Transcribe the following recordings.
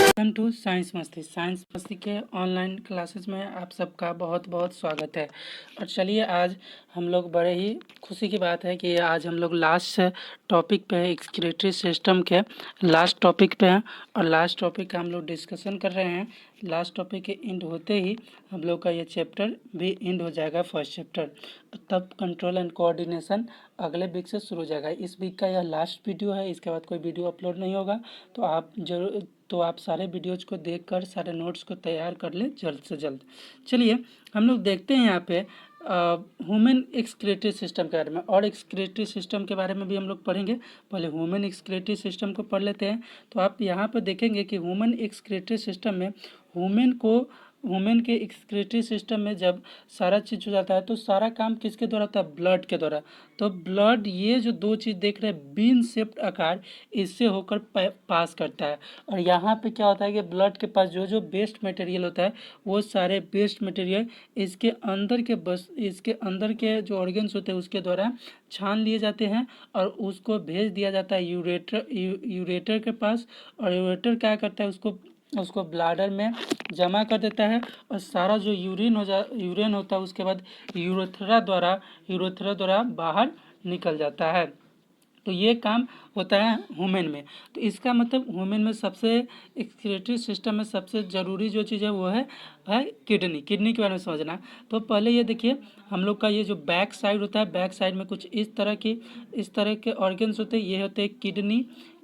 Welcome to science मस्ती के online classes में आप सबका बहुत बहुत स्वागत है। और चलिए आज हम लोग बड़े ही खुशी की बात है कि आज हम लोग लास्ट टॉपिक पे एक्सक्रीटरी सिस्टम के लास्ट टॉपिक पे हैं और लास्ट टॉपिक का हम लोग डिस्कशन कर रहे हैं। लास्ट टॉपिक के एंड होते ही हम लोग का ये चैप्टर भी एंड हो जाएगा, फर्स्ट चैप्टर। तब कंट्रोल एंड कोऑर्डिनेशन अगले वीक से शुरू हो जाएगा। इस वीक का यह लास्ट वीडियो है, इसके बाद कोई वीडियो अपलोड नहीं होगा। तो आप सारे वीडियोज़ को देखकर सारे नोट्स को तैयार कर लें जल्द से जल्द। चलिए हम लोग देखते हैं यहाँ पे ह्यूमन एक्सक्रीटरी सिस्टम के बारे में, और एक्सक्रीटरी सिस्टम के बारे में भी हम लोग पढ़ेंगे। पहले ह्यूमन एक्सक्रीटरी सिस्टम को पढ़ लेते हैं। तो आप यहाँ पर देखेंगे कि ह्यूमन एक्सक्रीटरी सिस्टम में ह्यूमन के एक्सक्रीटरी सिस्टम में जब सारा चीज़ हो जाता है तो सारा काम किसके द्वारा होता है? ब्लड के द्वारा। तो ब्लड, ये जो दो चीज़ देख रहे हैं बीन शेप्ड आकार, इससे होकर पास करता है। और यहाँ पे क्या होता है कि ब्लड के पास जो जो वेस्ट मटेरियल होता है वो सारे वेस्ट मटेरियल इसके अंदर के जो ऑर्गन्स होते हैं उसके द्वारा छान लिए जाते हैं और उसको भेज दिया जाता है यूरेटर के पास। और यूरेटर क्या करता है? उसको ब्लाडर में जमा कर देता है और सारा जो यूरिन होता है उसके बाद यूरेथ्रा द्वारा बाहर निकल जाता है। तो ये काम होता है ह्यूमन में। तो इसका मतलब ह्यूमन में सबसे एक्सक्रीटरी सिस्टम में सबसे ज़रूरी जो चीज़ है वो है किडनी के बारे में समझना। तो पहले ये देखिए, हम लोग का ये जो बैक साइड होता है, बैक साइड में कुछ इस तरह के ऑर्गन्स होते हैं। ये होते हैं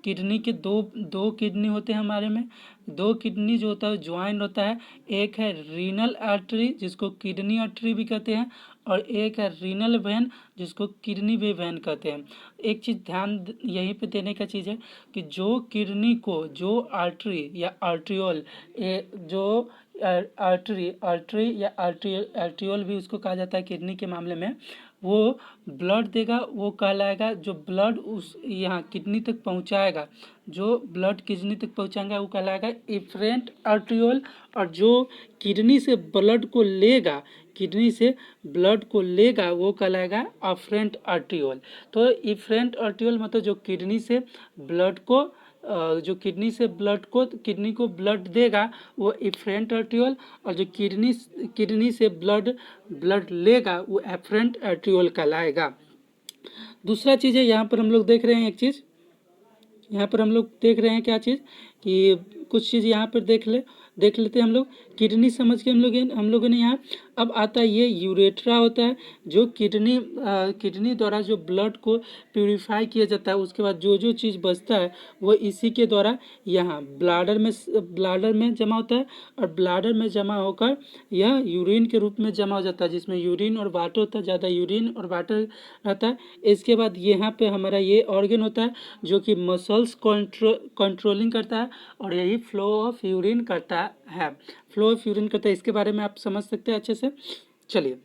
किडनी के दो किडनी होते हैं हमारे में। दो किडनी जो होता है ज्वाइंट होता है। एक है रीनल आर्टरी जिसको किडनी आर्टरी भी कहते हैं, और एक है रीनल वेन जिसको किडनी वेन कहते हैं। एक चीज़ ध्यान यहीं पे देने का चीज़ है कि जो किडनी को जो आर्टरी या आर्ट्रियोल, जो आर्टरी या आर्ट्रियोल भी उसको कहा जाता है किडनी के मामले में, वो ब्लड देगा, वो कहलाएगा। जो ब्लड उस यहाँ किडनी तक पहुँचाएगा, जो ब्लड किडनी तक पहुँचाएगा वो कहलाएगा इफरेंट आर्ट्रियोल। और जो किडनी से ब्लड को लेगा वो कहलाएगा अफरेंट आर्ट्रियोल। तो इफरेंट आर्ट्रियोल मतलब जो किडनी से किडनी को ब्लड देगा वो इफरेंट आर्ट्रियोल, और जो किडनी से ब्लड लेगा वो एफरेंट आर्ट्रियोल कहलाएगा। दूसरा चीज़ है, यहाँ पर हम लोग देख रहे हैं एक चीज़, यहाँ पर हम लोग देख रहे हैं क्या चीज़ कि कुछ चीज़ यहाँ पर देख लेते हैं हम लोग। किडनी समझ के हम लोगों ने यहाँ अब आता है ये यूरेट्रा होता है जो किडनी द्वारा जो ब्लड को प्यूरिफाई किया जाता है। उसके बाद जो जो चीज़ बचता है वो इसी के द्वारा यहाँ ब्लाडर में जमा होता है, और ब्लाडर में जमा होकर यह यूरिन के रूप में जमा हो जाता है, जिसमें यूरिन और वाटर होता है, ज़्यादा यूरिन और वाटर रहता है। इसके बाद यहाँ पे हमारा ये ऑर्गन होता है जो कि मसल्स कंट्रोलिंग करता है, और यही फ्लो ऑफ यूरिन करता है। इसके बारे में आप समझ सकते हैं अच्छे से। चलिए,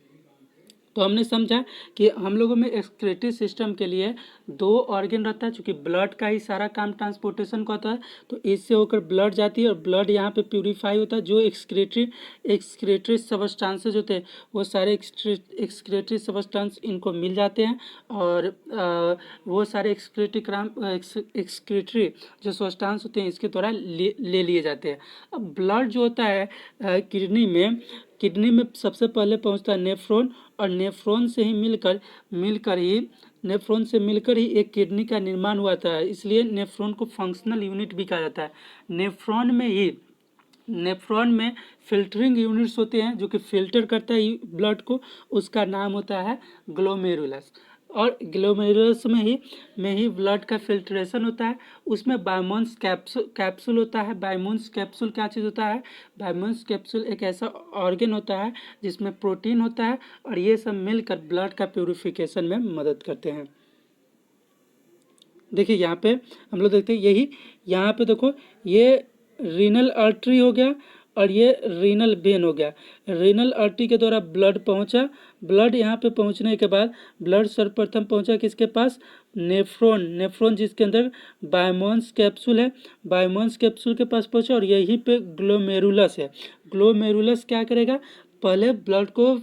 तो हमने समझा कि हम लोगों में एक्सक्रीटरी सिस्टम के लिए दो ऑर्गन रहता है, चूँकि ब्लड का ही सारा काम ट्रांसपोर्टेशन का होता है। तो इससे होकर ब्लड जाती है और ब्लड यहाँ पे प्यूरिफाई होता है। जो एक्सक्रीटरी सबस्टांसेस होते हैं वो सारे एक्सक्रीटरी सबस्टांस इनको मिल जाते हैं, और वो सारे एक्सक्रीटरी जो सबस्टांस होते हैं इसके द्वारा ले लिए जाते हैं। अब ब्लड जो होता है किडनी में सबसे पहले पहुंचता है नेफ्रॉन, और नेफ्रॉन से मिलकर ही एक किडनी का निर्माण हुआ था। इसलिए नेफ्रॉन को फंक्शनल यूनिट भी कहा जाता है। नेफ्रॉन में फिल्टरिंग यूनिट्स होते हैं जो कि फिल्टर करता है ब्लड को, उसका नाम होता है ग्लोमेरुलस। और ग्लोमेरुलस में ही ब्लड का फिल्ट्रेशन होता है। उसमें बायमोन्स कैप्सूल होता है। बायमोन्स कैप्सूल क्या चीज़ होता है? बायमोन्स कैप्सूल एक ऐसा ऑर्गन होता है जिसमें प्रोटीन होता है, और ये सब मिलकर ब्लड का प्यूरिफिकेशन में मदद करते हैं। देखिए यहाँ पे हम लोग देखते हैं, यही यहाँ पे देखो, ये रीनल आर्टरी हो गया और ये रीनल वेन हो गया। रीनल आर्टरी के द्वारा ब्लड पहुंचा। ब्लड यहाँ पे पहुंचने के बाद ब्लड सर्वप्रथम पहुंचा किसके पास? नेफ्रॉन जिसके अंदर बायमोन्स कैप्सूल है। बायमोन्स कैप्सूल के पास पहुंचा, और यहीं पे ग्लोमेरुलस है। ग्लोमेरुलस क्या करेगा? पहले ब्लड को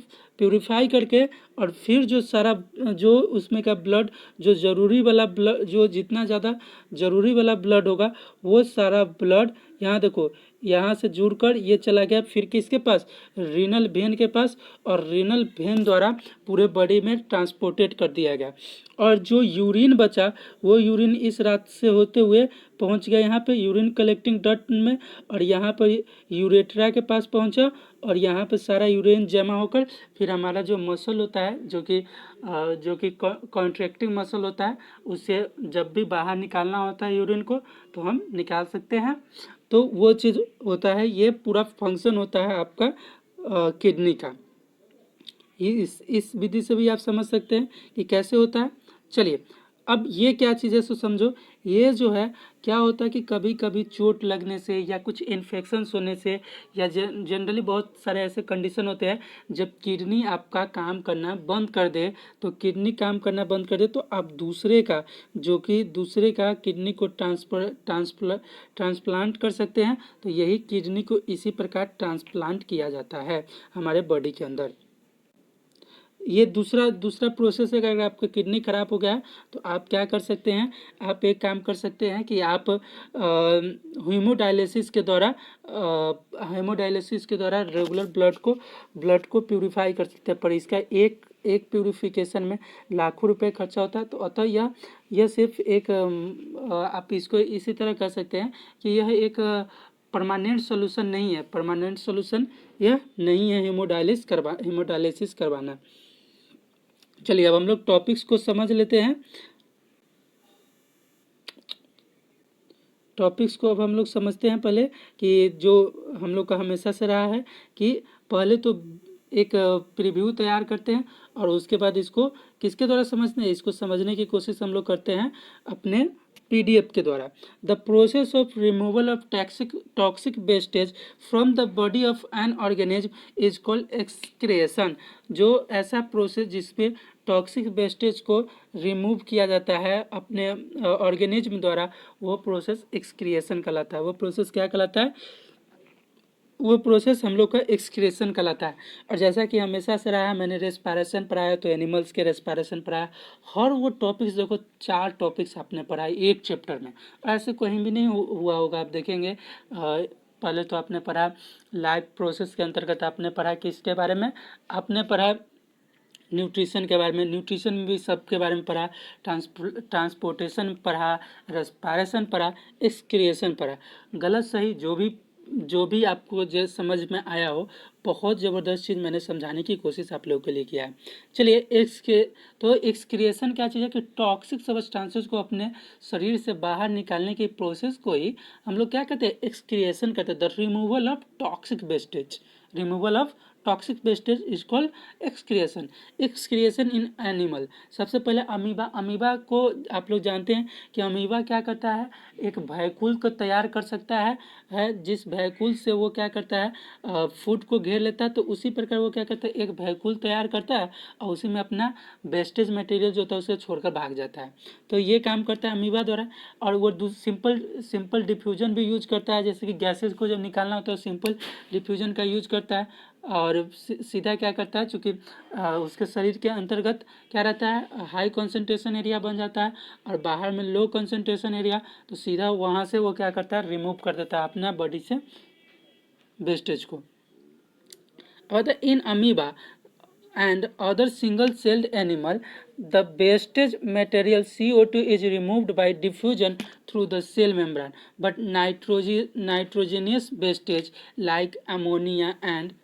प्यूरिफाई करके और फिर जो सारा जो उसमें का ब्लड जो ज़रूरी वाला ब्लड जो जितना ज़्यादा ज़रूरी वाला ब्लड होगा वो सारा ब्लड यहाँ देखो यहाँ से जुड़कर ये चला गया फिर किसके पास, रीनल वेन के पास, और रीनल वेन द्वारा पूरे बॉडी में ट्रांसपोर्टेड कर दिया गया। और जो यूरिन बचा वो यूरिन इस रात से होते हुए पहुंच गया यहाँ पे यूरिन कलेक्टिंग डक्ट में, और यहाँ पर यूरेट्रा के पास पहुंचा और यहाँ पे सारा यूरिन जमा होकर फिर हमारा जो मसल होता है जो कि कॉन्ट्रैक्टिंग मसल होता है, उससे जब भी बाहर निकालना होता है यूरिन को तो हम निकाल सकते हैं। तो वो चीज़ होता है, ये पूरा फंक्शन होता है आपका किडनी का। इस विधि से भी आप समझ सकते हैं कि कैसे होता है। चलिए अब ये क्या चीज़ है सो समझो। ये जो है क्या होता है कि कभी कभी चोट लगने से या कुछ इन्फेक्शन होने से या जनरली बहुत सारे ऐसे कंडीशन होते हैं जब किडनी आपका काम करना बंद कर दे, तो किडनी काम करना बंद कर दे तो आप दूसरे का किडनी को ट्रांसप्लांट कर सकते हैं। तो यही किडनी को इसी प्रकार ट्रांसप्लांट किया जाता है हमारे बॉडी के अंदर। ये दूसरा प्रोसेस है। अगर आपका किडनी खराब हो गया तो आप क्या कर सकते हैं, आप एक काम कर सकते हैं कि आप हीमोडायलिसिस के द्वारा रेगुलर ब्लड को प्यूरिफाई कर सकते हैं। पर इसका एक प्यूरिफिकेशन में लाखों रुपए खर्चा होता है। तो अतः यह सिर्फ एक आप इसको इसी तरह कह सकते हैं कि यह एक परमानेंट सोल्यूशन नहीं है। परमानेंट सोल्यूशन यह नहीं है हीमोडायलिसिस करवाना। चलिए अब हम लोग टॉपिक्स को समझ लेते हैं। टॉपिक्स को अब हम लोग समझते हैं पहले कि जो हम लोग का हमेशा से रहा है कि पहले तो एक प्रीव्यू तैयार करते हैं और उसके बाद इसको किसके द्वारा समझते हैं, इसको समझने की कोशिश हम लोग करते हैं अपने PDF के द्वारा। The process of removal of toxic wastage from the body of an organism is called excretion. जो ऐसा प्रोसेस जिसमें टॉक्सिक वेस्टेज को रिमूव किया जाता है अपने ऑर्गेनिज्म द्वारा, वो प्रोसेस एक्सक्रिएशन कहलाता है। वो प्रोसेस क्या कहलाता है, वो प्रोसेस हम लोग का एक्सक्रीशन कहलाता है। और जैसा कि हमेशा से रहा है, मैंने रेस्पिरेशन पढ़ाया तो एनिमल्स के रेस्पिरेशन पढ़ाया। हर वो टॉपिक्स देखो 4 टॉपिक्स आपने पढ़ाए एक चैप्टर में, ऐसे कहीं भी नहीं हुआ होगा। आप देखेंगे पहले तो आपने पढ़ा लाइफ प्रोसेस के अंतर्गत आपने पढ़ा किसके बारे में, आपने पढ़ा न्यूट्रिशन के बारे में, न्यूट्रिशन में भी सब के बारे में पढ़ा, ट्रांसपोर्टेशन पढ़ा, रेस्पिरेशन पढ़ा, एक्सक्रिएशन पढ़ा। गलत सही जो भी आपको जो समझ में आया हो, बहुत ज़बरदस्त चीज़ मैंने समझाने की कोशिश आप लोगों के लिए किया है। चलिए एक्सक्रिएशन क्या चीज़ है कि टॉक्सिक सब्सटेंसेस को अपने शरीर से बाहर निकालने की प्रोसेस को ही हम लोग क्या कहते हैं, एक्सक्रिएशन कहते हैं। The removal of toxic wastage is called excretion. Excretion in animal. सबसे पहले अमीबा को आप लोग जानते हैं कि अमीबा क्या करता है, एक वैक्यूल को तैयार कर सकता है जिस वैक्यूल से वो क्या करता है फूड को घेर लेता है। तो उसी प्रकार वो क्या करता है, एक वैक्यूल तैयार करता है और उसी में अपना वेस्टेज मटेरियल जो होता है उसे छोड़कर भाग जाता है। तो ये काम करता है अमीबा द्वारा। और वो सिंपल डिफ्यूजन भी यूज करता है, जैसे कि गैसेज को जब निकालना होता है तो सिंपल डिफ्यूजन का यूज करता है। और सीधा क्या करता है, चूँकि उसके शरीर के अंतर्गत क्या रहता है, हाई कंसंट्रेशन एरिया बन जाता है और बाहर में लो कंसंट्रेशन एरिया, तो सीधा वहाँ से वो क्या करता है, रिमूव कर देता है अपना बॉडी से वेस्टेज को। और in amoeba and other single-celled animal, the wastage material CO2 is removed by diffusion through the cell membrane, but nitrogenous wastage like ammonia and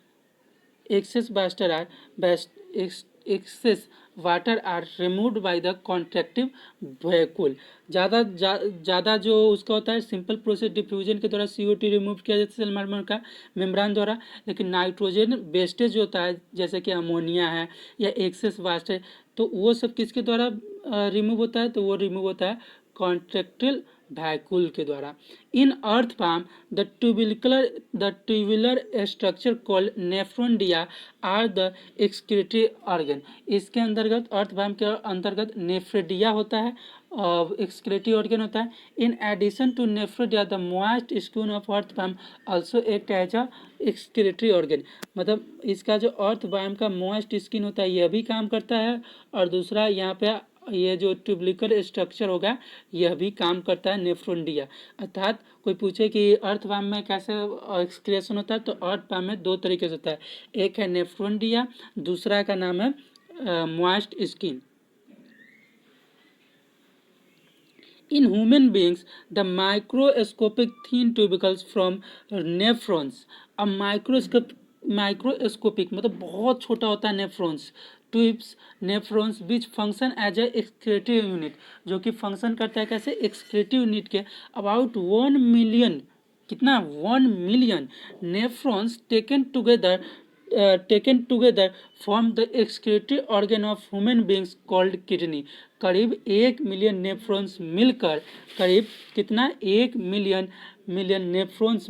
excess water are removed by the contractive vacuole। ज़्यादा जो उसका होता है simple process diffusion के द्वारा CO2 remove किया जाता है सेल मेम्ब्रेन द्वारा। लेकिन नाइट्रोजन वेस्टेज जो होता है जैसे कि अमोनिया है या एक्सेस वास्ट है, तो वो सब किसके द्वारा रिमूव होता है, तो वो रिमूव होता है कॉन्ट्रैक्टाइल वैक्यूल के द्वारा। In earthworm the tubular structure called nephridia are the excretory organ. इसके अंतर्गत अर्थवर्म के अंतर्गत नेफ्रोडिया होता है एक्सक्रीटरी ऑर्गन होता है। In addition to nephridia the moist skin of earthworm also act as a excretory organ. मतलब इसका जो अर्थवर्म का मॉइस्ट स्किन होता है यह भी काम करता है, और दूसरा यहाँ पे ये जो ट्यूबलिकल स्ट्रक्चर होगा यह भी काम करता है नेफ्रोडिया। अर्थात कोई पूछे कि अर्थवर्म में कैसे एक्सक्रिएशन होता है, तो अर्थवर्म में दो तरीके से होता है, एक है नेफ्रोडिया, दूसरा का नाम है moist skin. In human beings, the microscopic thin tubercles from nephrons, a microscopic मतलब बहुत छोटा होता है nephrons, tubes nephrons which function as a excretive unit, जो कि फंक्शन करता है कैसे, एक्सक्रीटिव यूनिट के। अबाउट 1 मिलियन, कितना 1 million nephrons taken together form the excretory organ of human beings called kidney. करीब 1 मिलियन नेफ्रॉन्स मिलकर, करीब कितना 1 मिलियन नेफ्रॉन्स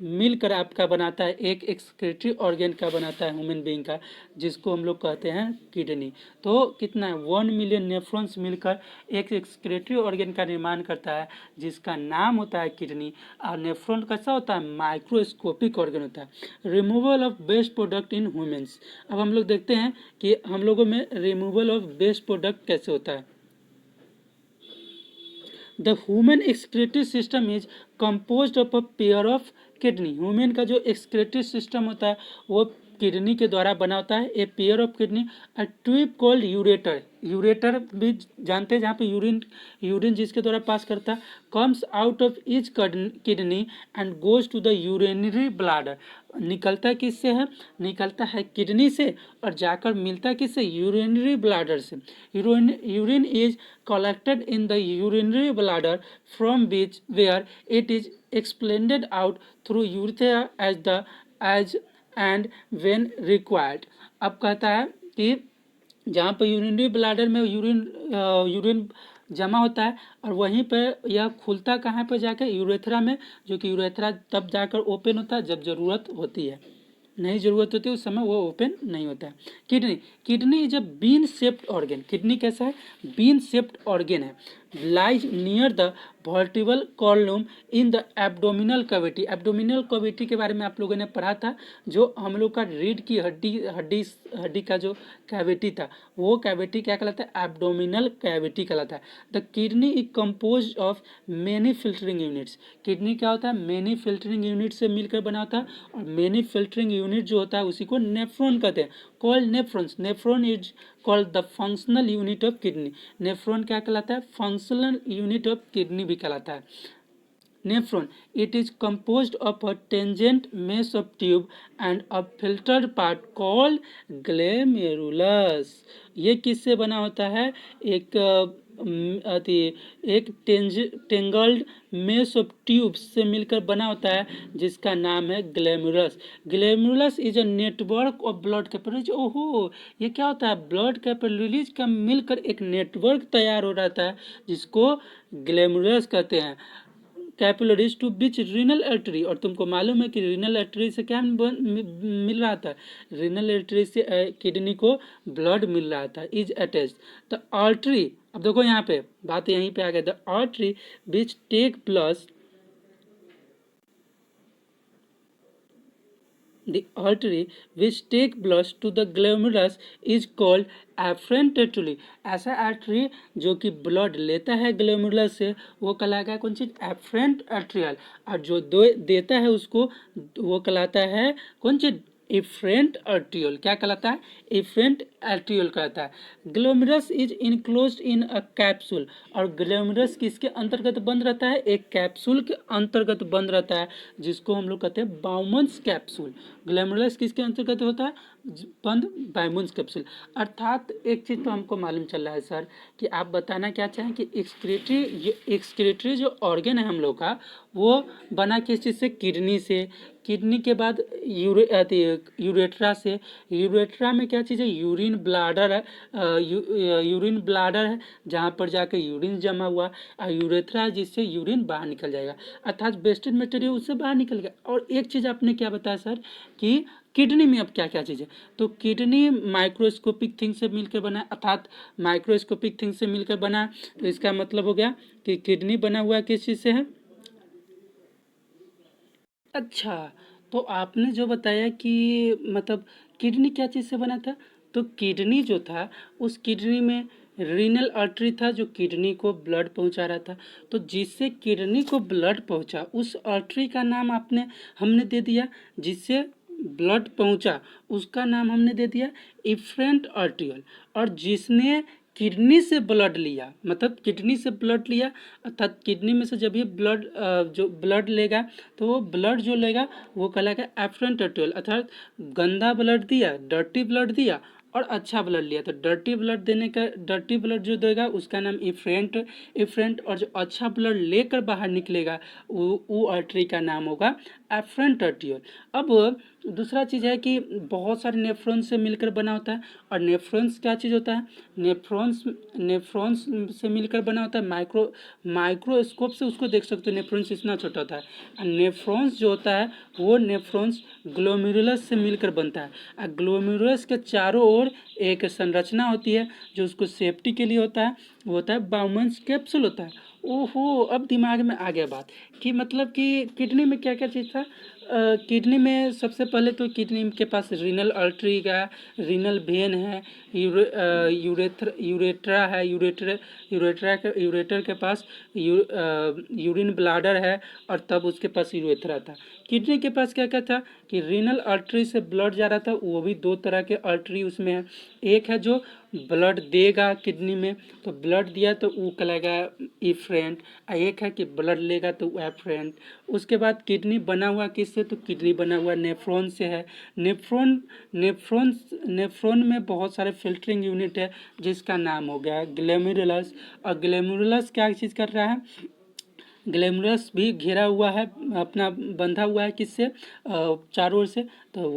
मिलकर आपका बनाता है एक एक्सक्रीटरी ऑर्गन का बनाता है ह्यूमन बीइंग का, जिसको हम लोग कहते हैं किडनी। तो कितना 1 मिलियन नेफ्रॉन्स मिलकर एक एक्सक्रीटरी ऑर्गन का निर्माण करता है जिसका नाम होता है किडनी। और नेफ्रॉन कैसा होता है, माइक्रोस्कोपिक ऑर्गन होता है। Removal of waste product in humans. अब हम लोग देखते हैं कि हम लोगों में रिमूवल ऑफ वेस्ट प्रोडक्ट कैसे होता है। The human excretory system is composed of a pair of kidney. Human का जो एक्सक्रीटरी सिस्टम होता है वो किडनी के द्वारा बना होता है। A pair of kidney, a tube called ureter, ureter भी जानते हैं जहाँ पे यूरिन जिसके द्वारा पास करता है, comes out of each kidney and goes to the urinary bladder. निकलता किससे है, निकलता है किडनी से और जाकर मिलता किससे, यूरिनरी ब्लैडर से। Urine is collected in the urinary bladder from which where it is expelled out through urethra as and when required। अब कहता है कि जहाँ पर यूरिनरी ब्लैडर में यूरिन जमा होता है और वहीं पर यह खुलता कहाँ पर जाकर, यूरेथ्रा में, जो कि यूरेथ्रा तब जाकर ओपन होता है जब जरूरत होती है, नहीं जरूरत होती है उस समय वो ओपन नहीं होता है। Kidney is a bean shaped organ. Kidney कैसा है, बीन शेप्ड ऑर्गन है। Lies near the vertebral column in the abdominal cavity. Abdominal cavity के बारे में आप लोगों ने पढ़ा था, जो हम लोग का रीढ़ की हड्डी का जो कैविटी था वो कैविटी क्या कहलाता है, एब्डोमिनल कैविटी कहलाता है। The kidney is compose of many filtering units. Kidney क्या होता है, मेनी फिल्टरिंग यूनिट से मिलकर बना होता है, और मेनी फिल्टरिंग यूनिट जो होता है उसी को नेफ्रॉन कहते हैं, called nephrons. Nephron is called the functional unit of kidney. Nephron क्या कहलाता है, फंक्शनल यूनिट ऑफ किडनी भी कहलाता है। Nephron, it is composed of a tangent mesh of tube and a filtered part called glomerulus. ये किससे बना होता है, एक टेंगल्ड मेश ऑफ ट्यूब्स से मिलकर बना होता है जिसका नाम है glomerulus. Glomerulus is a network of blood capillaries. ओहो, ये क्या होता है, ब्लड कैपिलरीज का मिलकर एक नेटवर्क तैयार हो रहता है जिसको ग्लेमेरुलस कहते हैं। Capillaries to which renal artery, और तुमको मालूम है कि रीनल आर्टरी से क्या मिल रहा था, रीनल आर्टरी से किडनी को ब्लड मिल रहा था। Is attached the artery. अब देखो यहाँ पे बात यहीं पे आ गया, the artery which take plus the artery which take blood to the glomerulus is called afferent artery। ऐसा आर्टरी जो कि ब्लड लेता है ग्लोमेरुलस से वो कहलाता है कौन चीज, एफरेंट आर्टरियल, और जो देता है उसको वो कहलाता है कौन चीज, इफरेंट आर्टियोल। क्या कहलाता है, इफरेंट आर्टियोल कहता है। Glomerulus is enclosed in a capsule, और ग्लोमेरुलस किसके अंतर्गत बंद रहता है, एक कैप्सूल के अंतर्गत बंद रहता है जिसको हम लोग कहते हैं बाउमन्स कैप्सूल। ग्लोमेरुलस किसके अंतर्गत होता है, बंद, बाउमन्स कैप्सूल। अर्थात एक चीज तो हमको मालूम चल रहा है सर कि आप बताना क्या चाहें कि एक्सक्रीटरी जो ऑर्गन है हम लोग का वो बना किस चीज से, किडनी से। किडनी के बाद यूरेट्रा से, यूरेट्रा में क्या चीज़ है, यूरिन ब्लाडर है, यूरिन ब्लाडर है जहाँ पर जाकर यूरिन जमा हुआ, और यूरेथ्रा है जिससे यूरिन बाहर निकल जाएगा, अर्थात वेस्टेज मटेरियल उससे बाहर निकल गया। और एक चीज़ आपने क्या बताया सर कि किडनी में अब क्या क्या चीज़ है, तो किडनी माइक्रोस्कोपिक थिंग से मिलकर बना, अर्थात माइक्रोस्कोपिक थिंग से मिलकर बना, तो इसका मतलब हो गया कि किडनी बना हुआ किस चीज़ से है। अच्छा, तो आपने जो बताया कि मतलब किडनी क्या चीज़ से बना था, तो किडनी जो था उस किडनी में रीनल आर्टरी था जो किडनी को ब्लड पहुंचा रहा था, तो जिससे किडनी को ब्लड पहुंचा उस आर्टरी का नाम आपने हमने दे दिया, जिससे ब्लड पहुंचा उसका नाम हमने दे दिया इफरेंट आर्टियल। और जिसने किडनी से ब्लड लिया, मतलब किडनी से ब्लड लिया, अर्थात किडनी में से जब ये ब्लड जो ब्लड लेगा तो वो ब्लड जो लेगा वो कहलाएगा एफरेंट आर्टियल, अर्थात गंदा ब्लड दिया, डर्टी ब्लड दिया और अच्छा ब्लड लिया, तो डर्टी ब्लड देने का, डर्टी ब्लड जो देगा उसका नाम इफरेंट, और जो अच्छा ब्लड लेकर बाहर निकलेगा वो आर्टरी का नाम होगा एफरेंट आर्टियल। अब दूसरा चीज़ है कि बहुत सारे नेफ्रॉन्स से मिलकर बना होता है, और नेफ्रॉन्स क्या चीज़ होता है, नेफ्रॉन्स से मिलकर बना होता है, माइक्रोस्कोप से उसको देख सकते हो, नेफ्रॉन्स इतना छोटा होता है। और नेफ्रॉन्स जो होता है वो नेफ्रॉन्स ग्लोमेरुलस से मिलकर बनता है, और ग्लोमेरुलस के चारों ओर एक संरचना होती है जो उसको सेफ्टी के लिए होता है, वो होता है बाउमन्स कैप्सूल होता है। ओहो, अब दिमाग में आ गया बात कि मतलब कि किडनी में क्या क्या चीज़ था। किडनी में सबसे पहले तो किडनी के पास रीनल आर्टरी का, रीनल वेन है, यूरेट्रा है, यूरेटर के पास यूरिन ब्लाडर है, और तब उसके पास यूरेथ्रा था। किडनी के पास क्या क्या था कि रीनल आर्टरी से ब्लड जा रहा था, वो भी दो तरह के आर्टरी उसमें है, एक है जो ब्लड देगा किडनी में, तो ब्लड दिया तो वो कहलाएगा इफरेंट, और एक है कि ब्लड लेगा तो एफरेंट। उसके बाद किडनी बना हुआ किससे, तो किडनी बना हुआ नेफ्रॉन से है। नेफ्रॉन में बहुत सारे फिल्टरिंग यूनिट है जिसका नाम हो गया ग्लोमेरुलस, और ग्लोमेरुलस क्या चीज़ कर रहा है, ग्लैमरस भी घिरा हुआ है, अपना बंधा हुआ है किससे, चारों ओर से, तो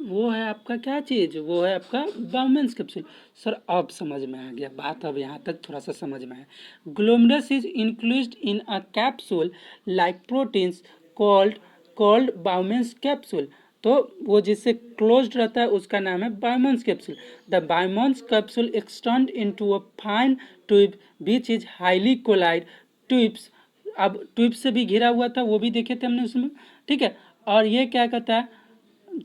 वो है आपका क्या चीज़, वो है आपका बाउमेंस कैप्सूल। सर अब समझ में आ गया बात, अब यहाँ तक थोड़ा सा समझ में आया। Glomerulus is included in a capsule like proteins called Bowman's capsule, तो वो जिससे क्लोज्ड रहता है उसका नाम है Bowman's capsule. The Bowman's capsule extend into a fine tube which is highly coiled tubes. अब ट्यूब से भी घिरा हुआ था, वो भी देखे थे हमने उसमें, ठीक है। और ये क्या कहता है,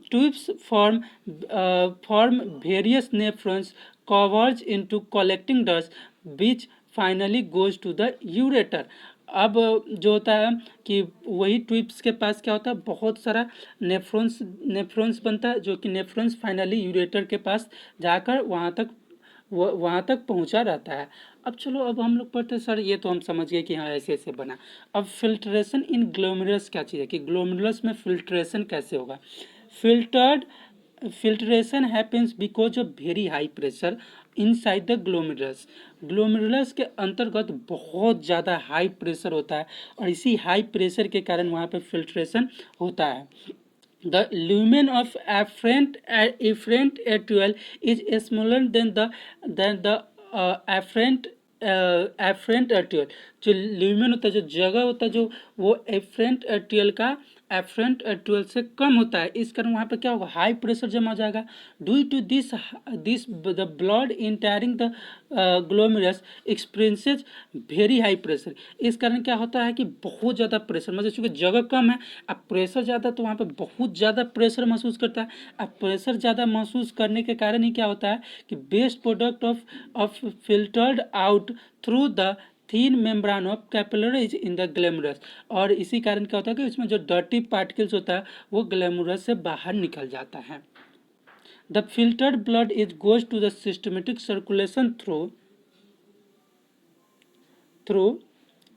tubes form various nephrons converge into collecting duct which finally goes to the ureter. अब जो होता है कि वही ट्यूब्स के पास क्या होता है, बहुत सारा नेफ्रॉन्स बनता है, जो कि नेफ्रॉन्स फाइनली यूरेटर के पास जाकर वहाँ तक पहुँचा रहता है। अब चलो, अब हम लोग पढ़ते हैं सर, ये तो हम समझ गए कि हाँ ऐसे ऐसे बना। अब फिल्ट्रेशन इन ग्लोमेरुलस क्या चीज़ है, कि ग्लोमेरुलस में फिल्ट्रेशन कैसे होगा। Filtration happens because of very high pressure inside the glomerulus. Glomerulus के अंतर्गत बहुत ज़्यादा हाई प्रेशर होता है, और इसी हाई प्रेशर के कारण वहाँ पे फिल्ट्रेशन होता है। The lumen of afferent atrial is smaller than the afferent atrial। जो ल्यूमेन होता है, जो जगह होता है, जो वो एफरेंट एट्रियल का एफरेंट एट्रियल से कम होता है, इस कारण वहाँ पे क्या होगा, हाई प्रेशर जमा हो जाएगा। Due to this the blood entering the glomerulus experiences very high pressure. इस कारण क्या होता है कि बहुत ज़्यादा प्रेशर, मतलब चूँकि जगह कम है, अब प्रेशर ज़्यादा, तो वहाँ पे बहुत ज़्यादा प्रेशर महसूस करता है। अब प्रेशर ज़्यादा महसूस करने के कारण ही क्या होता है कि waste product of filtered out through the thin membrane of capillaries in the glomerulus. और इसी कारण क्या होता है कि इसमें जो डर्टी पार्टिकल्स होता है वो ग्लैमरस से बाहर निकल जाता है। The filtered blood is goes to the systematic circulation through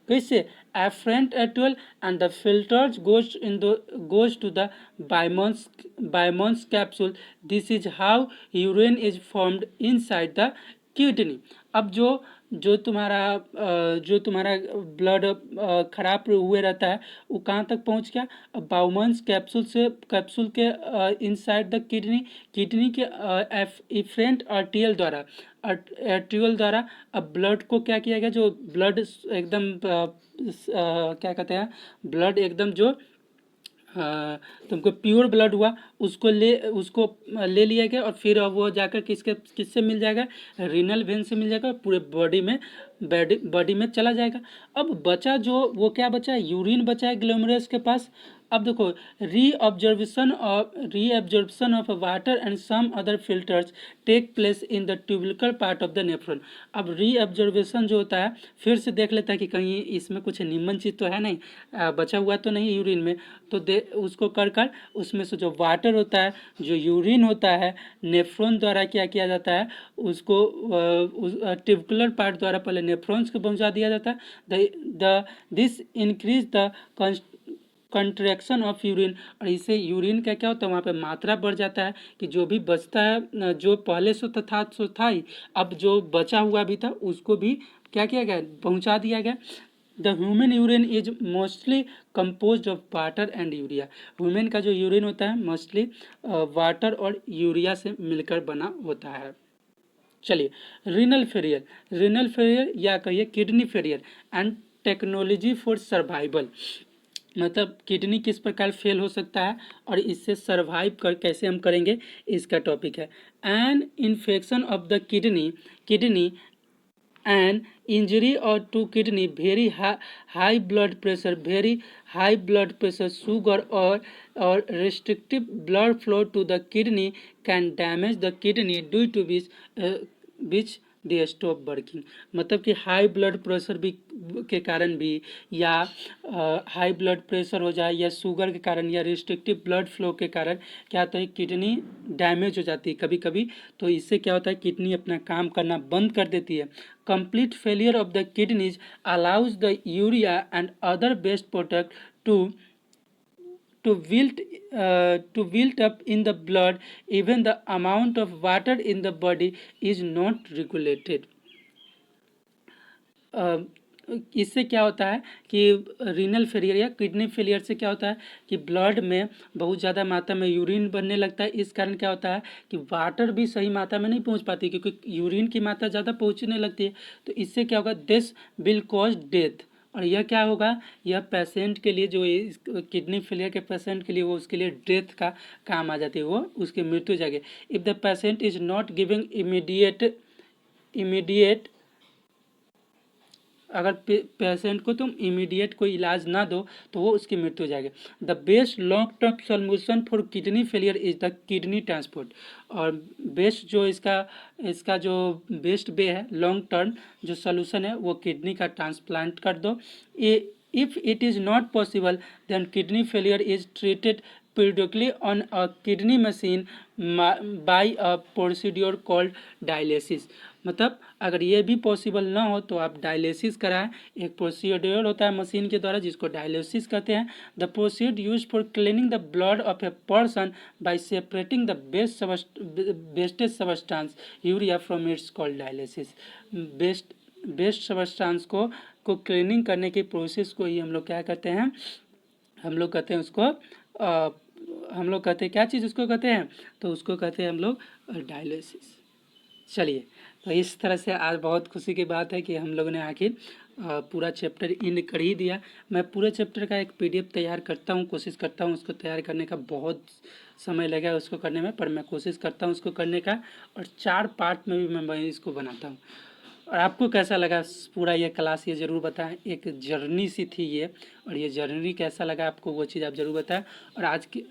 कैसे afferent atrial, and the filters goes to the Bimans capsule. This is how urine is formed inside the kidney। अब जो जो तुम्हारा ब्लड खराब हुए रहता है वो कहाँ तक पहुँच गया। अब बाउमन्स कैप्सूल के इनसाइड द किडनी के इफरेंट आर्टियल द्वारा अब ब्लड को क्या किया गया, जो ब्लड एकदम क्या कहते हैं, ब्लड एकदम जो तुमको प्योर ब्लड हुआ उसको ले लिया गया और फिर अब वो जाकर किससे मिल जाएगा, रीनल वेन से मिल जाएगा, पूरे बॉडी में चला जाएगा। अब बचा जो वो क्या बचा है, यूरिन बचा है ग्लोमेरुलस के पास। अब देखो reabsorption of water and some other filters take place in the tubular part of the nephron. अब रीअब्जॉर्प्शन जो होता है फिर से देख लेता है कि कहीं इसमें कुछ निम्न चीज़ तो है नहीं, बचा हुआ तो नहीं यूरिन में, तो उसको कर उसमें से जो वाटर होता है, जो यूरिन होता है, नेफ्रॉन द्वारा क्या किया जाता है, उसको ट्यूबुलर पार्ट द्वारा पहले नेफ्रॉन्स को पहुंचा दिया जाता है। This increase the contraction of urine, और इससे यूरिन का क्या होता है, वहाँ पे मात्रा बढ़ जाता है कि जो भी बचता है, जो पहले से तो था ही, अब जो बचा हुआ भी था उसको भी क्या किया गया, पहुँचा दिया गया। The human urine is mostly compose of water and urea. Human का जो यूरिन होता है मोस्टली वाटर और यूरिया से मिलकर बना होता है। चलिए, रीनल फेलियर या कहिए kidney failure and technology for survival, मतलब किडनी किस प्रकार फेल हो सकता है और इससे सर्वाइव कैसे हम करेंगे, इसका टॉपिक है। An infection of the kidney an injury और to kidney, very high blood pressure, sugar और restrictive blood flow to the kidney can damage the kidney due to which they stop working। मतलब कि high blood pressure भी के कारण भी, या high blood pressure हो जाए, या शुगर के कारण, या रिस्ट्रिक्टिव ब्लड फ्लो के कारण क्या होता है, किडनी डैमेज हो जाती है कभी कभी। तो इससे क्या होता है, किडनी अपना काम करना बंद कर देती है। Complete failure of the kidneys allows the urea and other waste product to wilt up in the blood. Even the amount of water in the body is not regulated। इससे क्या होता है कि रीनल फेलियर या kidney failure से क्या होता है कि ब्लड में बहुत ज़्यादा मात्रा में यूरिन बनने लगता है। इस कारण क्या होता है कि वाटर भी सही मात्रा में नहीं पहुंच पाती, क्योंकि यूरिन की मात्रा ज़्यादा पहुंचने लगती है। तो इससे क्या होगा, दिस विल कॉज डेथ। और यह क्या होगा, यह पेशेंट के लिए, जो किडनी फेलियर के पेशेंट के लिए, वो उसके लिए डेथ का काम आ जाती है, वो उसकी मृत्यु हो जाएगी। If the patient is not giving immediate अगर पेशेंट को तुम इमीडिएट कोई इलाज ना दो तो वो उसकी मृत्यु हो जाएगी। The best long term solution for kidney failure is the kidney transplant. और बेस्ट जो इसका जो बेस्ट वे है, लॉन्ग टर्म जो सोल्यूशन है, वो किडनी का ट्रांसप्लांट कर दो। If it is not possible then kidney failure is treated periodically on a kidney machine by a procedure called dialysis। मतलब अगर ये भी पॉसिबल ना हो तो आप डायलिसिस कराएं। एक प्रोसीड्योर होता है मशीन के द्वारा जिसको डायलिसिस कहते हैं। The proceed use for cleaning the blood of a person by separating the bestest substance urea from its called dialysis. Best substance को क्लीनिंग करने की प्रोसेस को ही हम लोग क्या कहते हैं, हम लोग कहते हैं उसको हम लोग कहते हैं क्या चीज़ उसको कहते हैं, तो उसको कहते हैं हम लोग डायलिसिस। चलिए, तो इस तरह से आज बहुत खुशी की बात है कि हम लोगों ने आखिर पूरा चैप्टर इन कर ही दिया। मैं पूरे चैप्टर का एक PDF तैयार करता हूँ, कोशिश करता हूँ। उसको तैयार करने का बहुत समय लगा उसको करने में, पर मैं कोशिश करता हूँ उसको करने का, और 4 पार्ट में भी मैं इसको बनाता हूँ। और आपको कैसा लगा पूरा ये क्लास, ये ज़रूर बताएं। एक जर्नी सी थी ये, और ये जर्नी कैसा लगा आपको, वो चीज़ आप ज़रूर बताएं। और आज की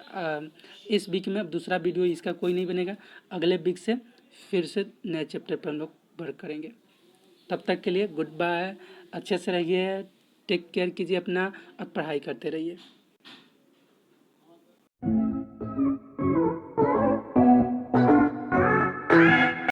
इस वीक में अब दूसरा वीडियो इसका कोई नहीं बनेगा, अगले वीक से फिर से नए चैप्टर पर हम लोग वर्क करेंगे। तब तक के लिए गुड बाय, अच्छे से रहिए, टेक केयर कीजिए अपना, और पढ़ाई करते रहिए।